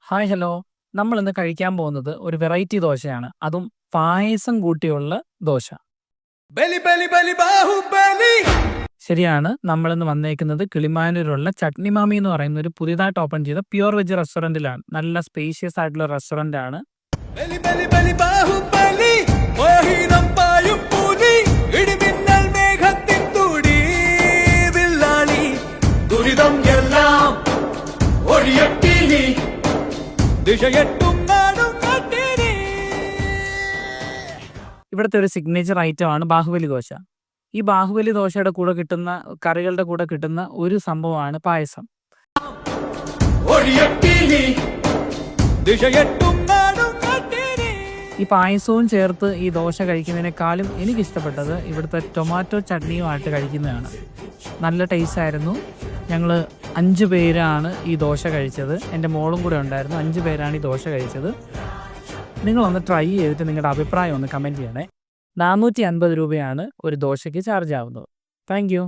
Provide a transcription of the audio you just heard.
Hi hello. നമ്മൾ ഇന്ന് കഴിക്കാൻ പോകുന്നത് ഒരു വെറൈറ്റി ദോശയാണ്. അതും പായസം കൂട്ടിയുള്ള ദോശ. ബലി ബലി ബലി ബാഹുബലി. ശരിയാണ്, നമ്മളിന്ന് വന്നേക്കുന്നത് കിളിമാനൂരുള്ള ചട്നി മാമി എന്ന് പറയുന്ന ഒരു പുതിയതായിട്ട് ഓപ്പൺ ചെയ്ത പ്യുവർ വെജ് റെസ്റ്റോറൻറ്റിലാണ്. നല്ല സ്പേഷ്യസ് ആയിട്ടുള്ള റെസ്റ്റോറൻ്റ് ആണ്. ബലി ബലി ബലി ബാഹുബലി. മോഹിനം പായും പൂതി. ഇടിമിന്നൽ മേഘത്തിൻ തുടി. വില്ലാളി ദുരിതം എല്ലാം ഒഴിയട്ടിനി. ദിശയെട്ടും നാടും കട്ടിനി. ഇവിടുത്തെ ഒരു സിഗ്നേച്ചർ ഐറ്റം ആണ് ബാഹുബലി ദോശ. ഈ ബാഹുബലി ദോശയുടെ കൂടെ കിട്ടുന്ന കറികളുടെ കൂടെ കിട്ടുന്ന ഒരു സംഭവമാണ് പായസം. ഒഴിയട്ടിനി. ദിശയെട്ടും നാടും കട്ടിനി. ഈ പായസവും ചേർത്ത് ഈ ദോശ കഴിക്കുന്നതിനേക്കാളും എനിക്കിഷ്ടപ്പെട്ടത് ഇവിടുത്തെ ടൊമാറ്റോ ചട്നിയുമായിട്ട് കഴിക്കുന്നതാണ്. നല്ല ടേസ്റ്റ് ആയിരുന്നു. ഞങ്ങൾ 5 പേരാണ് ഈ ദോശ കഴിച്ചത്. എൻ്റെ മോളും കൂടെ ഉണ്ടായിരുന്നു. 5 പേരാണ് ഈ ദോശ കഴിച്ചത്. നിങ്ങളൊന്ന് ട്രൈ ചെയ്തിട്ട് നിങ്ങളുടെ അഭിപ്രായം ഒന്ന് കമൻറ്റ് ചെയ്യണേ. 450 രൂപയാണ് ഒരു ദോശയ്ക്ക് ചാർജ് ആവുന്നത്. Thank you.